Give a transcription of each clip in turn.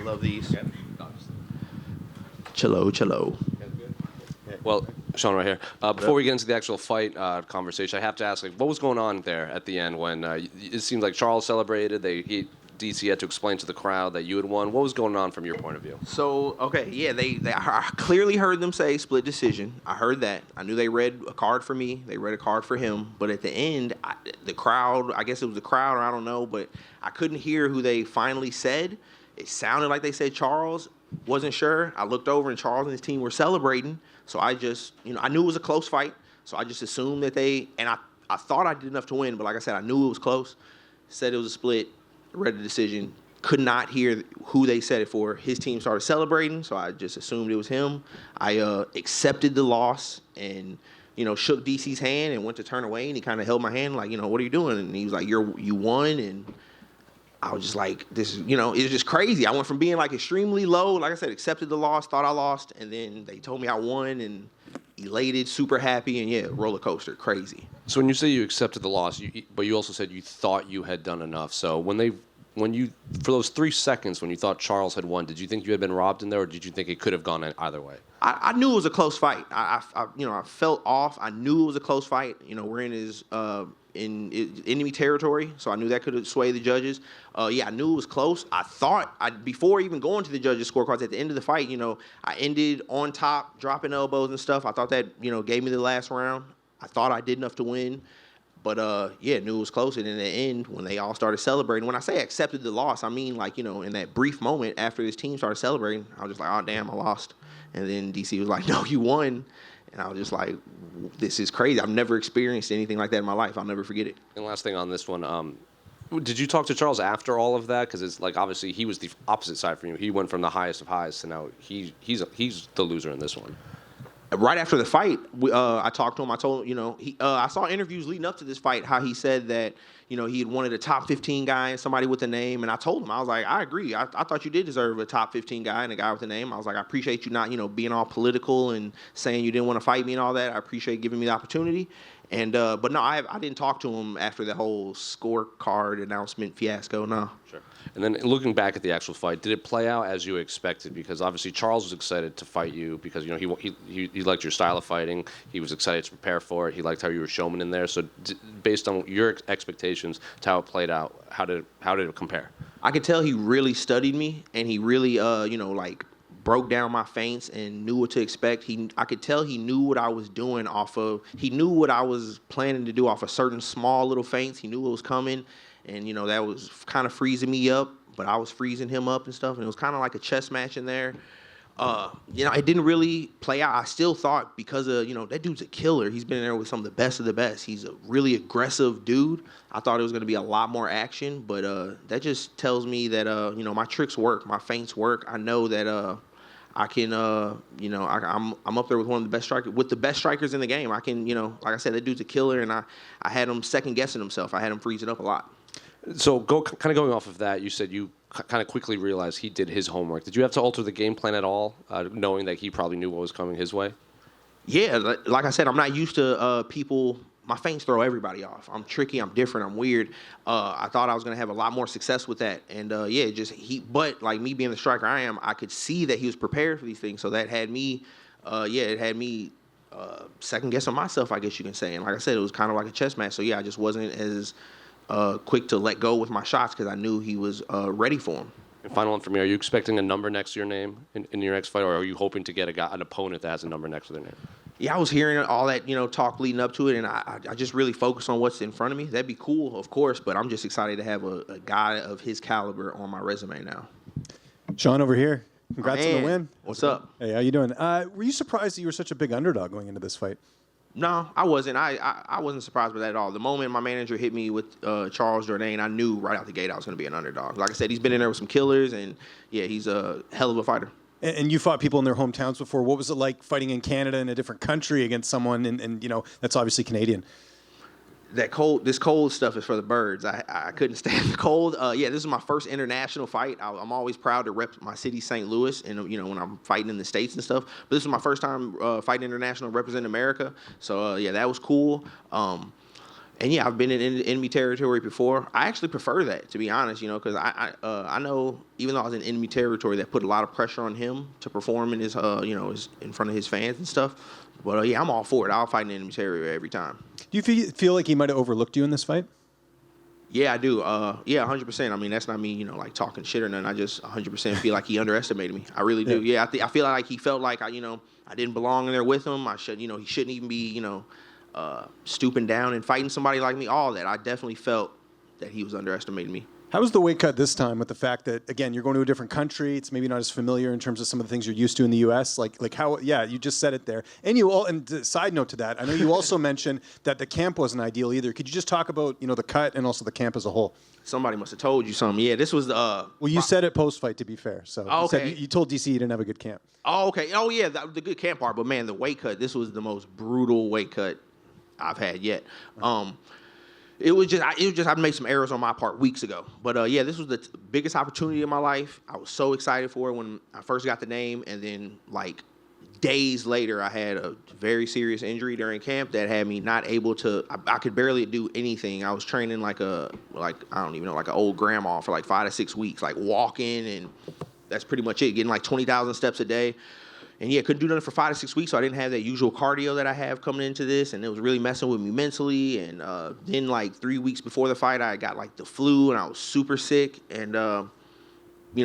love these. Cello. Well, Sean, right here. Before we get into the actual fight conversation, I have to ask, like, what was going on there at the end when it seemed like Charles celebrated? DC had to explain to the crowd that you had won. What was going on from your point of view? So, okay, yeah, I clearly heard them say split decision. I heard that. I knew they read a card for me. They read a card for him. But at the end, the crowd, I guess it was the crowd, or I don't know, but I couldn't hear who they finally said. It sounded like they said Charles. Wasn't sure. I looked over and Charles and his team were celebrating. So I just, I knew it was a close fight. So I just assumed that I thought I did enough to win. But like I said, I knew it was close. Said it was a split. Read the decision. Could not hear who they said it for. His team started celebrating, so I just assumed it was him. I accepted the loss and, shook DC's hand and went to turn away, and he kind of held my hand like, what are you doing? And he was like, you won, and I was just like, this is, it was just crazy. I went from being like extremely low, like I said, accepted the loss, thought I lost, and then they told me I won, and elated, super happy, and yeah, roller coaster, crazy. So when you say you accepted the loss, but you also said you thought you had done enough. So when you for those 3 seconds when you thought Charles had won, did you think you had been robbed in there, or did you think it could have gone either way? I knew it was a close fight. I felt off. I knew it was a close fight. We're in his in enemy territory, so I knew that could sway the judges. I knew it was close. I thought before even going to the judges' scorecards at the end of the fight, I ended on top, dropping elbows and stuff. I thought that gave me the last round. I thought I did enough to win. But, knew it was close. And in the end, when they all started celebrating, when I say accepted the loss, I mean, in that brief moment after his team started celebrating, I was just like, oh, damn, I lost. And then DC was like, no, you won. And I was just like, this is crazy. I've never experienced anything like that in my life. I'll never forget it. And last thing on this one, did you talk to Charles after all of that? Because it's like, obviously, he was the opposite side from you. He went from the highest of highs to now he's the loser in this one. Right after the fight, I talked to him. I told him, I saw interviews leading up to this fight, how he said that, he had wanted a top 15 guy and somebody with a name. And I told him, I was like, I agree. I thought you did deserve a top 15 guy and a guy with a name. I was like, I appreciate you not, being all political and saying you didn't want to fight me and all that. I appreciate giving me the opportunity. And but no, I didn't talk to him after the whole scorecard announcement fiasco. No. Sure. And then looking back at the actual fight, did it play out as you expected? Because obviously Charles was excited to fight you because he liked your style of fighting. He was excited to prepare for it. He liked how you were showman in there. So based on your expectations to how it played out, how did it compare? I could tell he really studied me, and he really broke down my feints and knew what to expect. I could tell he knew what I was doing he knew what I was planning to do off of certain small little feints. He knew what was coming, and, that was kind of freezing me up, but I was freezing him up and stuff, and it was kind of like a chess match in there. It didn't really play out. I still thought because of, that dude's a killer. He's been in there with some of the best. He's a really aggressive dude. I thought it was going to be a lot more action, but that just tells me that, my tricks work, my feints work. I know that I can, I'm up there with one of the best strikers, with the best strikers in the game. I can, like I said, that dude's a killer, and I had him second guessing himself. I had him freezing up a lot. So kind of going off of that, you said you kind of quickly realized he did his homework. Did you have to alter the game plan at all, knowing that he probably knew what was coming his way? Yeah, like I said, I'm not used to people. My feints throw everybody off. I'm tricky. I'm different. I'm weird. I thought I was going to have a lot more success with that. And, but like me being the striker I am, I could see that he was prepared for these things. So that had me, second guessing myself, I guess you can say. And like I said, it was kind of like a chess match. So, yeah, I just wasn't as quick to let go with my shots because I knew he was ready for them. And final one for me, are you expecting a number next to your name in your next fight, or are you hoping to get an opponent that has a number next to their name? Yeah, I was hearing all that, talk leading up to it, and I just really focused on what's in front of me. That'd be cool, of course, but I'm just excited to have a guy of his caliber on my resume now. Sean over here. Congrats on the win. What's up? Hey, how you doing? Were you surprised that you were such a big underdog going into this fight? No, I wasn't. I wasn't surprised by that at all. The moment my manager hit me with Charles Jourdain, I knew right out the gate I was going to be an underdog. Like I said, he's been in there with some killers, and, yeah, he's a hell of a fighter. And you fought people in their hometowns before. What was it like fighting in Canada in a different country against someone, and that's obviously Canadian? This cold stuff is for the birds. I couldn't stand the cold. This is my first international fight. I'm always proud to rep my city, St. Louis, and when I'm fighting in the States and stuff. But this is my first time fighting international, representing America. So that was cool. And yeah, I've been in enemy territory before. I actually prefer that, to be honest, because I know even though I was in enemy territory, that put a lot of pressure on him to perform in his his in front of his fans and stuff. But yeah, I'm all for it. I'll fight in enemy territory every time. Do you feel like he might have overlooked you in this fight? Yeah, I do. Yeah, 100%. I mean, that's not me, like talking shit or nothing. I just 100% feel like he underestimated me. I really do. Yeah, I feel like he felt like I didn't belong in there with him. I should, he shouldn't even be, stooping down and fighting somebody like me. All that. I definitely felt that he was underestimating me. How was the weight cut this time with the fact that, again, you're going to a different country? It's maybe not as familiar in terms of some of the things you're used to in the U.S. Like how, yeah, you just said it there. And side note to that, I know you also mentioned that the camp wasn't ideal either. Could you just talk about, the cut and also the camp as a whole? Somebody must have told you something. Yeah, this was the... well, you said it post-fight, to be fair. So okay. You told DC you didn't have a good camp. Oh, okay. Oh, yeah, the good camp part. But, man, the weight cut, this was the most brutal weight cut I've had yet. It was just I made some errors on my part weeks ago. But, yeah, this was the biggest opportunity of my life. I was so excited for it when I first got the name. And then, like, days later, I had a very serious injury during camp that had me not able to – I could barely do anything. I was training like an old grandma for like 5 to 6 weeks, like walking, and that's pretty much it, getting like 20,000 steps a day. And, yeah, couldn't do nothing for 5 to 6 weeks, so I didn't have that usual cardio that I have coming into this, and it was really messing with me mentally. And then, like, 3 weeks before the fight, I got, like, the flu, and I was super sick. And,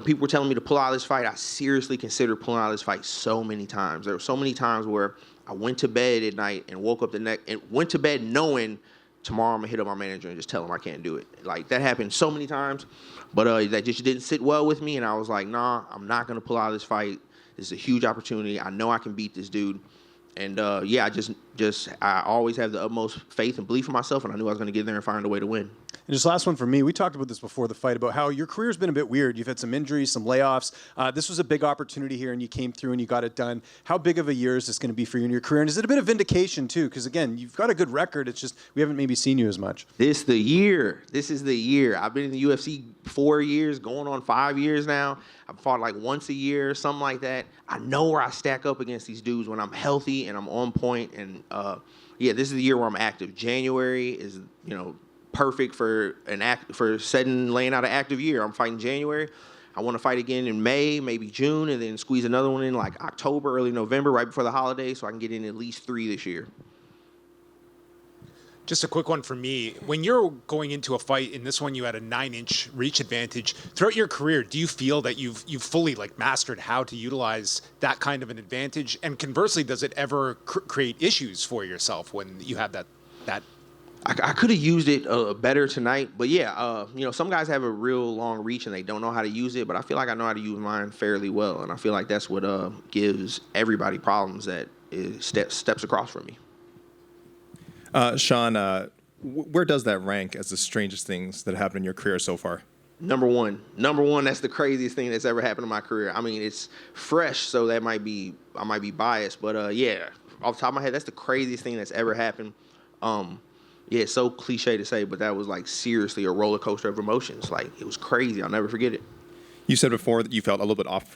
people were telling me to pull out of this fight. I seriously considered pulling out of this fight so many times. There were so many times where I went to bed at night and woke up and went to bed knowing tomorrow I'm going to hit up my manager and just tell him I can't do it. Like, that happened so many times, but that just didn't sit well with me, and I was like, nah, I'm not going to pull out of this fight. This is a huge opportunity. I know I can beat this dude. And, yeah, I always have the utmost faith and belief in myself, and I knew I was going to get there and find a way to win. And just last one for me. We talked about this before the fight, about how your career's been a bit weird. You've had some injuries, some layoffs. This was a big opportunity here, and you came through and you got it done. How big of a year is this going to be for you in your career? And is it a bit of vindication, too? Because, again, you've got a good record. It's just we haven't maybe seen you as much. This is the year. I've been in the UFC 4 years, going on 5 years now. I've fought like once a year, something like that. I know where I stack up against these dudes when I'm healthy and I'm on point. And, yeah, this is the year where I'm active. January is, perfect for laying out an active year. I'm fighting January. I want to fight again in May, maybe June, and then squeeze another one in like October, early November, right before the holidays, so I can get in at least 3 this year. Just a quick one for me. When you're going into a fight, in this one you had a 9-inch reach advantage. Throughout your career, do you feel that you've fully mastered how to utilize that kind of an advantage? And conversely, does it ever create issues for yourself when you have that? I could have used it better tonight, but yeah, some guys have a real long reach and they don't know how to use it, but I feel like I know how to use mine fairly well, and I feel like that's what gives everybody problems that steps across from me. Sean, where does that rank as the strangest things that happened in your career so far? Number one, that's the craziest thing that's ever happened in my career. I mean, it's fresh, so I might be biased, but yeah, off the top of my head, that's the craziest thing that's ever happened. Yeah, it's so cliche to say, but that was like seriously a roller coaster of emotions. Like, it was crazy. I'll never forget it. You said before that you felt a little bit off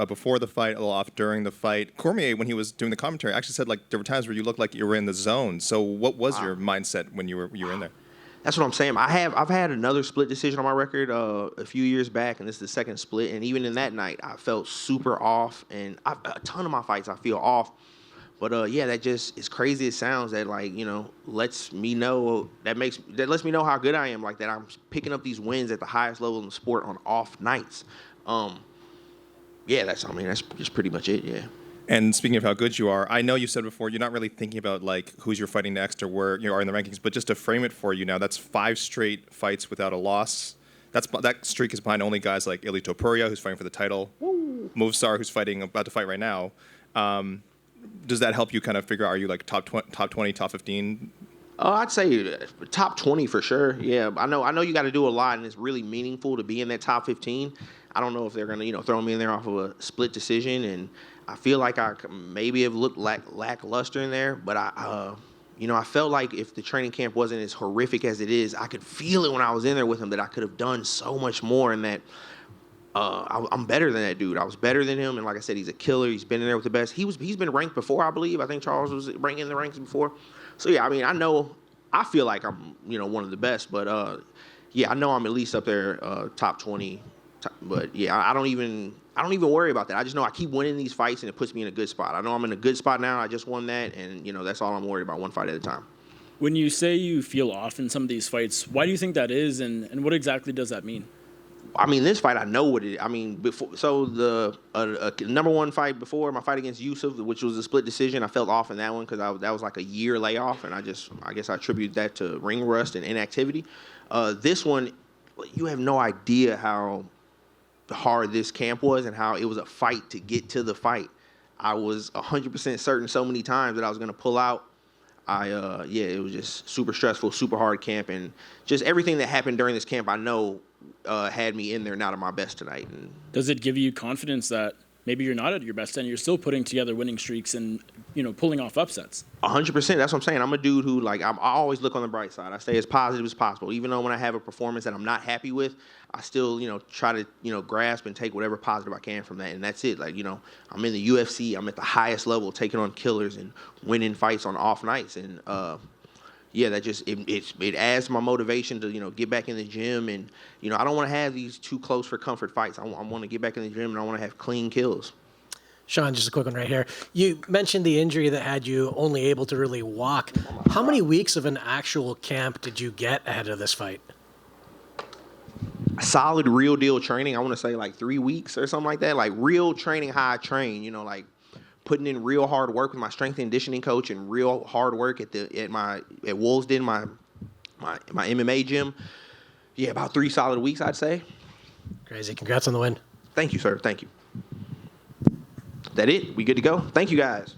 before the fight, a little off during the fight. Cormier, when he was doing the commentary, actually said like there were times where you looked like you were in the zone. So what was your mindset when you were in there? That's what I'm saying. I've had another split decision on my record a few years back, and this is the second split. And even in that night, I felt super off. And a ton of my fights, I feel off. But yeah, that just, as crazy as it sounds, that lets me know how good I am. Like, that I'm picking up these wins at the highest level in the sport on off nights. Yeah, that's just pretty much it. Yeah. And speaking of how good you are, I know you said before you're not really thinking about like who's you're fighting next or where you are in the rankings, but just to frame it for you now, that's 5 straight fights without a loss. That streak is behind only guys like Ili Topuria, who's fighting for the title, Movsar, who's about to fight right now. Does that help you kind of figure out, are you like top 20, top 15? I'd say top 20 for sure. Yeah, I know you got to do a lot, and it's really meaningful to be in that top 15. I don't know if they're going to, throw me in there off of a split decision, and I feel like I maybe have looked lackluster in there, but I felt like if the training camp wasn't as horrific as it is, I could feel it when I was in there with him that I could have done so much more, and that I'm better than that dude. I was better than him, and like I said, he's a killer. He's been in there with the best. He's been ranked before, I believe. I think Charles was ranked in the ranks before. So yeah, I know I feel like I'm, one of the best. But yeah, I know I'm at least up there, top 20. But yeah, I don't even worry about that. I just know I keep winning these fights, and it puts me in a good spot. I know I'm in a good spot now. I just won that, and that's all I'm worried about, one fight at a time. When you say you feel off in some of these fights, why do you think that is, and what exactly does that mean? I mean, this fight, I know what it is. I mean, before, so the number one fight before, my fight against Yusuf, which was a split decision, I felt off in that one because that was like a year layoff, and I guess I attribute that to ring rust and inactivity. This one, you have no idea how hard this camp was and how it was a fight to get to the fight. I was 100% certain so many times that I was going to pull out. It was just super stressful, super hard camp, and just everything that happened during this camp, I know had me in there not at my best tonight. And does it give you confidence that maybe you're not at your best and you're still putting together winning streaks and pulling off upsets? 100%. That's what I'm saying. I'm a dude who I always look on the bright side. I stay as positive as possible, even though when I have a performance that I'm not happy with, I still try to grasp and take whatever positive I can from that, and that's it. I'm in the UFC. I'm at the highest level, taking on killers and winning fights on off nights, and that just it adds my motivation to get back in the gym, and I don't want to have these too close for comfort fights. I want to get back in the gym, and I want to have clean kills. Sean, just a quick one right here. You mentioned the injury that had you only able to really walk. How many weeks of an actual camp did you get ahead of this fight? Solid, real deal training. I want to say 3 weeks or something like that. Real training, how I train. Putting in real hard work with my strength and conditioning coach, and real hard work at Wolves Den, my MMA gym. Yeah, about 3 solid weeks, I'd say. Crazy. Congrats on the win. Thank you, sir. Thank you. That it? We good to go? Thank you, guys.